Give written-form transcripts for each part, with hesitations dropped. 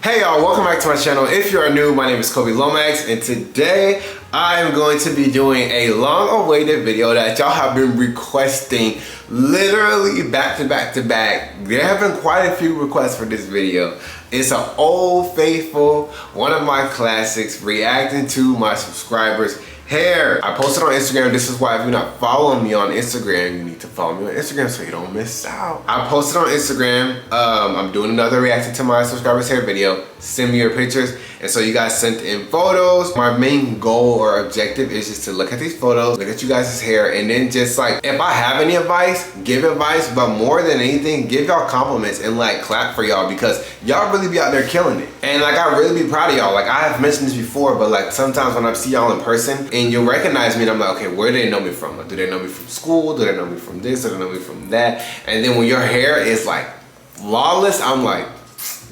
Hey y'all, welcome back to my channel. If you are new, my name is Koby Lomax, and today I am going to be doing a long-awaited video that y'all have been requesting literally back to back to back. There have been quite a few requests for this video. It's an old faithful, one of my classics, reacting to my subscribers' hair. I posted on Instagram. This is why if you're not following me on Instagram, you need to follow me on Instagram so you don't miss out. I posted on Instagram. I'm doing another reaction to my subscribers' hair video. Send me your pictures. And so you guys sent in photos. My main goal or objective is just to look at these photos, look at you guys' hair, and then just like, if I have any advice, give advice, but more than anything, give y'all compliments and like clap for y'all because y'all really be out there killing it. And like, I really be proud of y'all. Like, I have mentioned this before, but like sometimes when I see y'all in person and you'll recognize me and I'm like, okay, where do they know me from? Like, do they know me from school? Do they know me from this? Do they know me from that? And then when your hair is like flawless, I'm like,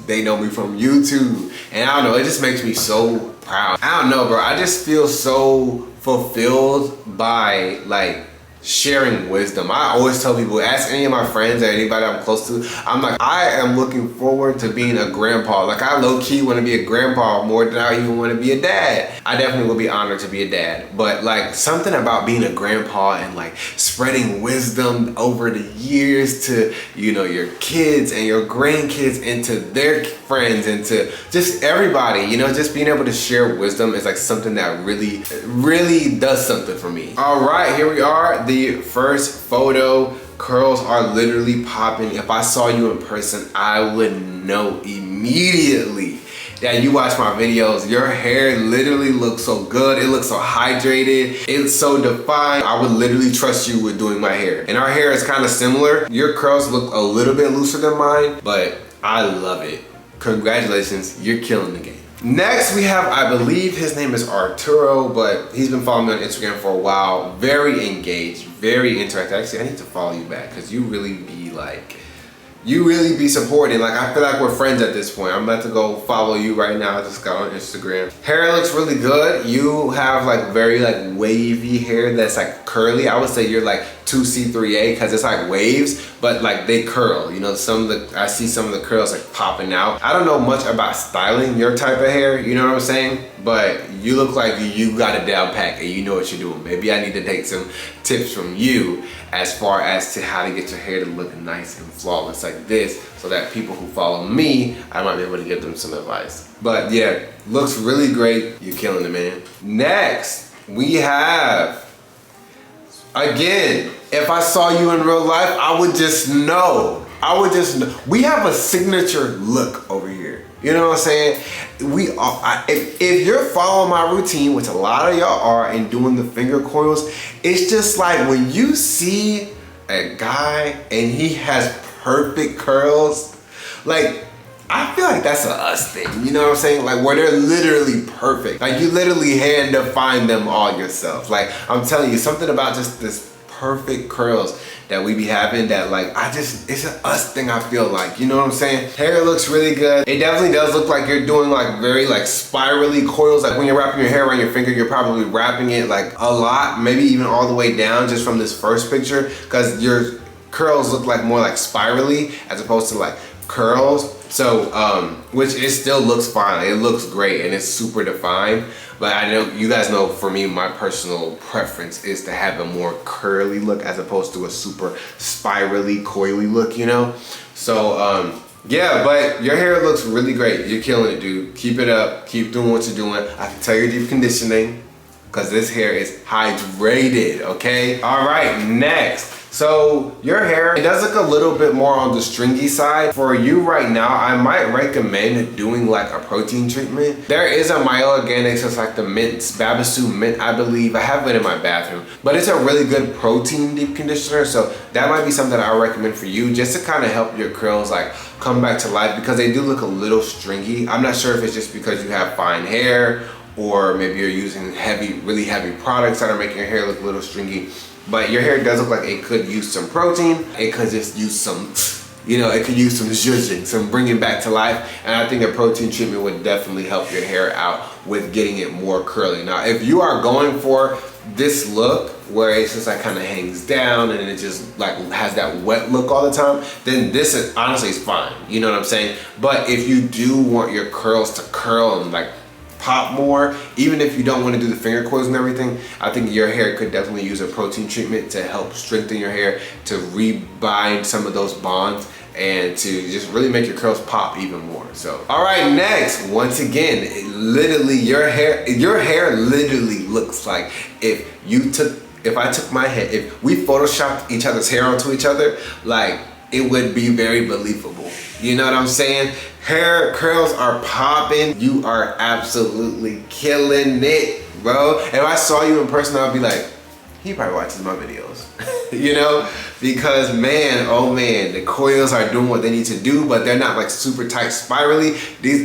they know me from YouTube. And I don't know, it just makes me so proud. I don't know, bro. I just feel so fulfilled by like sharing wisdom. I always tell people, ask any of my friends or anybody I'm close to, I'm like, I am looking forward to being a grandpa. Like, I low-key want to be a grandpa more than I even want to be a dad. I definitely will be honored to be a dad, but like something about being a grandpa and like spreading wisdom over the years to, you know, your kids and your grandkids and to their friends and to just everybody, you know, just being able to share wisdom is like something that really does something for me. All right, here we are. The first photo. Curls are literally popping. If I saw you in person, I would know immediately that you watch my videos. Your hair literally looks so good. It looks so hydrated. It's so defined. I would literally trust you with doing my hair. And our hair is kind of similar. Your curls look a little bit looser than mine, but I love it. Congratulations, you're killing the game. Next, we have, I believe his name is Arturo, but he's been following me on Instagram for a while. Very engaged, very interactive. Actually, I need to follow you back because you really be like, you really be supporting. Like, I feel like we're friends at this point. I'm about to go follow you right now. I just got on Instagram. Hair looks really good. You have like very like wavy hair that's like curly. I would say you're like 2C3A because it's like waves, but like they curl. You know, I see some of the curls like popping out. I don't know much about styling your type of hair, you know what I'm saying? But you look like you got it down pat and you know what you're doing. Maybe I need to take some tips from you as far as to how to get your hair to look nice and flawless like this, so that people who follow me, I might be able to give them some advice. But yeah, looks really great. You're killing it, man. Next, we have, again, if I saw you in real life, I would just know. We have a signature look over here. You know what I'm saying? We are, if you're following my routine, which a lot of y'all are, and doing the finger coils, it's just like when you see a guy and he has perfect curls, like, I feel like that's a us thing, you know what I'm saying? Like, where they're literally perfect. Like, you literally hand define them all yourself. Like, I'm telling you, something about just this perfect curls that we be having that like, it's an us thing, I feel like, you know what I'm saying? Hair looks really good. It definitely does look like you're doing like very like spirally coils. Like when you're wrapping your hair around your finger, you're probably wrapping it like a lot, maybe even all the way down just from this first picture, because your curls look like more like spirally as opposed to like curls. So, which it still looks fine. It looks great and it's super defined. But I know you guys know, for me, my personal preference is to have a more curly look as opposed to a super spirally, coily look, you know? So, yeah, but your hair looks really great. You're killing it, dude. Keep it up. Keep doing what you're doing. I can tell you're deep conditioning because this hair is hydrated, okay? All right, next. So your hair, it does look a little bit more on the stringy side. For you right now, I might recommend doing like a protein treatment. There is a Myoorganics, it's like the mint, Babasu mint, I believe. I have it in my bathroom, but it's a really good protein deep conditioner. So that might be something I recommend for you, just to kind of help your curls like come back to life, because they do look a little stringy. I'm not sure if it's just because you have fine hair, or maybe you're using really heavy products that are making your hair look a little stringy. But your hair does look like it could use some protein. It could just use some, you know, it could use some zhuzhing, some bringing back to life. And I think a protein treatment would definitely help your hair out with getting it more curly. Now, if you are going for this look where it's just like kind of hangs down and it just like has that wet look all the time, then this is honestly is fine. You know what I'm saying? But if you do want your curls to curl and like pop more, even if you don't want to do the finger coils and everything, I think your hair could definitely use a protein treatment to help strengthen your hair, to rebind some of those bonds, and to just really make your curls pop even more. So, all right, next, once again, literally your hair literally looks like if I took my hair, if we photoshopped each other's hair onto each other, like it would be very believable. You know what I'm saying? Hair curls are popping. You are absolutely killing it, bro. If I saw you in person, I'd be like, he probably watches my videos. You know? Because man, oh man, the coils are doing what they need to do, but they're not like super tight spirally.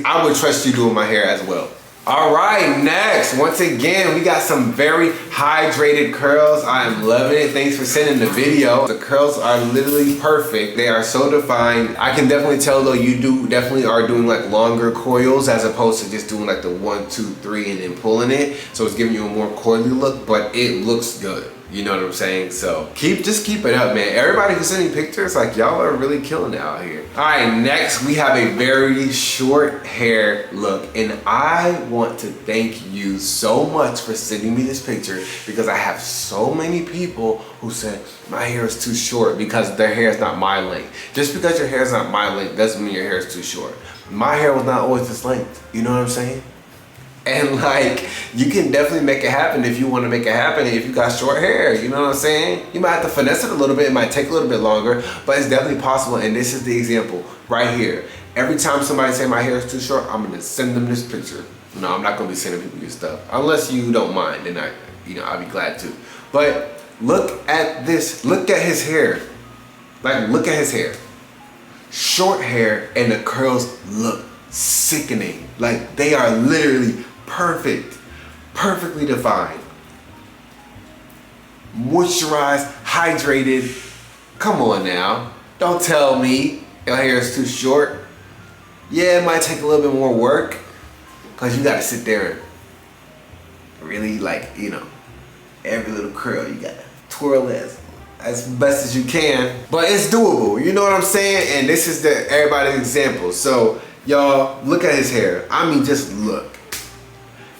I would trust you doing my hair as well. All right, next, once again, we got some very hydrated curls. I am loving it. Thanks for sending the video. The curls are literally perfect. They are so defined. I can definitely tell though, you definitely are doing like longer coils as opposed to just doing like the 1, 2, 3 and then pulling it. So it's giving you a more coily look, but it looks good. You know what I'm saying? So just keep it up, man. Everybody who's sending pictures, like y'all are really killing it out here. All right, next we have a very short hair look, and I want to thank you so much for sending me this picture, because I have so many people who said my hair is too short because their hair is not my length. Just because your hair is not my length doesn't mean your hair is too short. My hair was not always this length. You know what I'm saying? And like, you can definitely make it happen if you want to make it happen if you got short hair, you know what I'm saying? You might have to finesse it a little bit, it might take a little bit longer, but it's definitely possible, and this is the example right here. Every time somebody say my hair is too short, I'm gonna send them this picture. No, I'm not gonna be sending people your stuff. Unless you don't mind, then I'll be glad to. But look at this, look at his hair. Like, look at his hair. Short hair, and the curls look sickening. Like, they are literally perfect, perfectly defined, moisturized, hydrated. Come on now, don't tell me your hair is too short. Yeah, it might take a little bit more work because you gotta sit there and really, like, you know, every little curl you gotta twirl it as best as you can, but it's doable. You know what I'm saying? And this is everybody's example. So y'all, look at his hair. I mean, just look.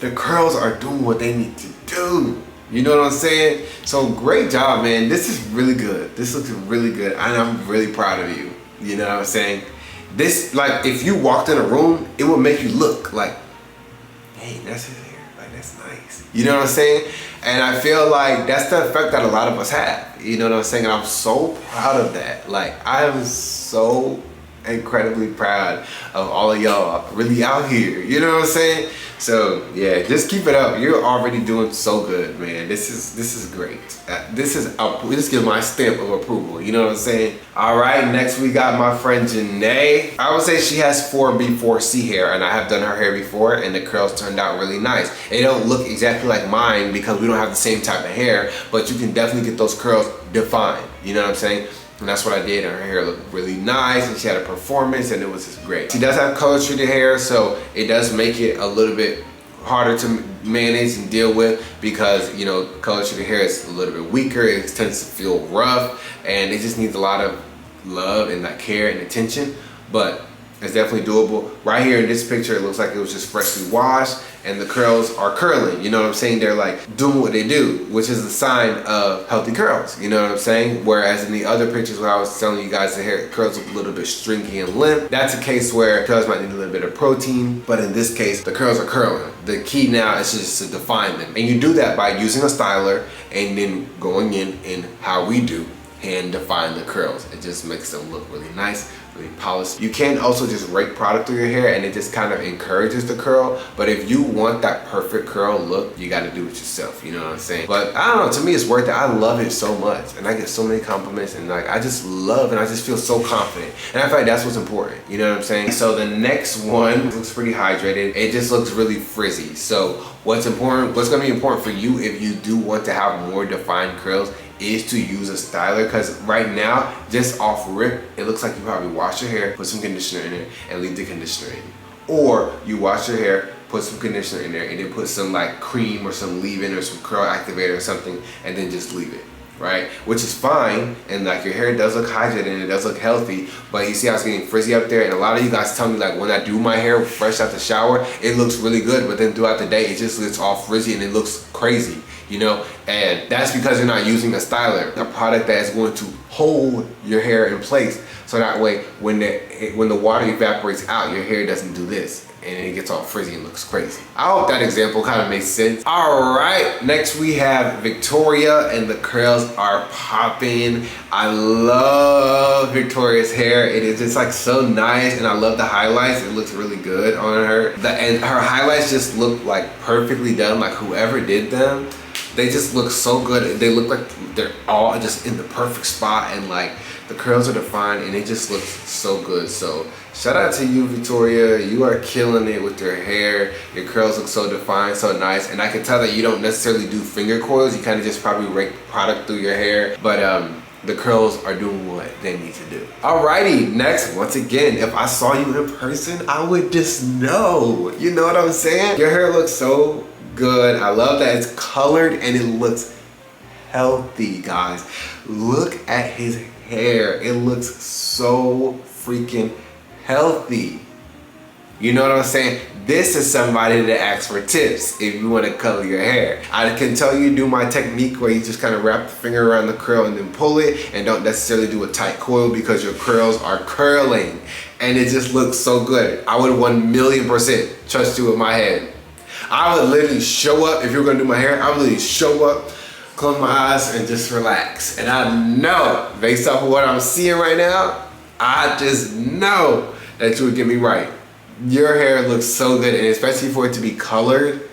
The curls are doing what they need to do. You know what I'm saying? So great job, man. This is really good. This looks really good, and I'm really proud of you. You know what I'm saying? This, like, if you walked in a room, it would make you look like, hey, that's his hair. Like, that's nice. You know what I'm saying? And I feel like that's the effect that a lot of us have. You know what I'm saying? And I'm so proud of that. Like, I am so incredibly proud of all of y'all really out here. You know what I'm saying? So yeah, just keep it up. You're already doing so good, man. This is great. This gives my stamp of approval. You know what I'm saying? All right, next we got my friend Janae. I would say she has 4B, 4C hair, and I have done her hair before, and the curls turned out really nice. They don't look exactly like mine because we don't have the same type of hair, but you can definitely get those curls defined. You know what I'm saying? And that's what I did, and her hair looked really nice, and she had a performance, and it was just great. She does have color treated hair, so it does make it a little bit harder to manage and deal with, because, you know, color treated hair is a little bit weaker, it tends to feel rough, and it just needs a lot of love and like care and attention. But it's definitely doable. Right here in this picture, it looks like it was just freshly washed, and the curls are curling. You know what I'm saying? They're like doing what they do, which is a sign of healthy curls. You know what I'm saying? Whereas in the other pictures where I was telling you guys the hair curls look a little bit stringy and limp, that's a case where curls might need a little bit of protein, but in this case, the curls are curling. The key now is just to define them. And you do that by using a styler and then going in how we do and define the curls. It just makes them look really nice, really polished. You can also just rake product through your hair, and it just kind of encourages the curl. But if you want that perfect curl look, you got to do it yourself. You know what I'm saying? But I don't know, to me it's worth it. I love it so much, and I get so many compliments, and like I just love, and I just feel so confident. And I feel like that's what's important. You know what I'm saying? So the next one looks pretty hydrated. It just looks really frizzy. So what's going to be important for you if you do want to have more defined curls is to use a styler, because right now, just off rip, it looks like you probably wash your hair, put some conditioner in it, and leave the conditioner in. Or you wash your hair, put put some conditioner in there, and then put some like cream or some leave-in or some curl activator or something, and then just leave it, right? Which is fine, and like your hair does look hydrated and it does look healthy, but you see how it's getting frizzy up there, and a lot of you guys tell me like when I do my hair fresh out the shower, it looks really good, but then throughout the day it just looks all frizzy and it looks crazy, you know? And that's because you're not using a styler, a product that is going to hold your hair in place, so that way when the water evaporates out, your hair doesn't do this and it gets all frizzy and looks crazy. I hope that example kind of makes sense. All right, next we have Victoria, and the curls are popping. I love Victoria's hair. It is just like so nice, and I love the highlights. It looks really good on her. And her highlights just look like perfectly done, like whoever did them, they just look so good. They look like they're all just in the perfect spot, and like the curls are defined, and it just looks so good. So shout out to you, Victoria. You are killing it with your hair. Your curls look so defined, so nice. And I can tell that you don't necessarily do finger coils. You kind of just probably rake product through your hair. But the curls are doing what they need to do. Alrighty, next, once again, if I saw you in person, I would just know. You know what I'm saying? Your hair looks so good. I love that it's colored and it looks healthy, guys. Look at his hair. It looks so freaking healthy. You know what I'm saying? This is somebody that asks for tips if you want to color your hair. I can tell you do my technique where you just kind of wrap the finger around the curl and then pull it, and don't necessarily do a tight coil because your curls are curling and it just looks so good. I would 1,000,000% trust you with my head. I would literally show up, if you're gonna do my hair, I would literally show up, close my eyes and just relax. And I know, based off of what I'm seeing right now, I just know that you would get me right. Your hair looks so good, and especially for it to be colored,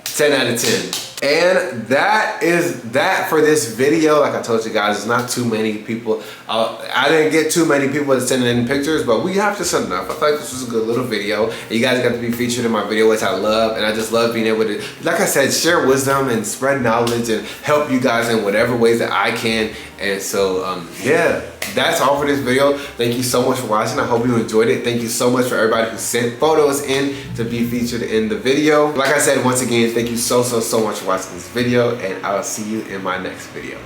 10 out of 10. And that is that for this video. Like I told you guys, it's not too many people. I didn't get too many people to send in pictures, but we have just enough. I feel like this was a good little video. And you guys got to be featured in my video, which I love. And I just love being able to, like I said, share wisdom and spread knowledge and help you guys in whatever ways that I can. And so, yeah, that's all for this video. Thank you so much for watching. I hope you enjoyed it. Thank you so much for everybody who sent photos in to be featured in the video. Like I said, once again, thank you so much for watching this video, and I'll see you in my next video.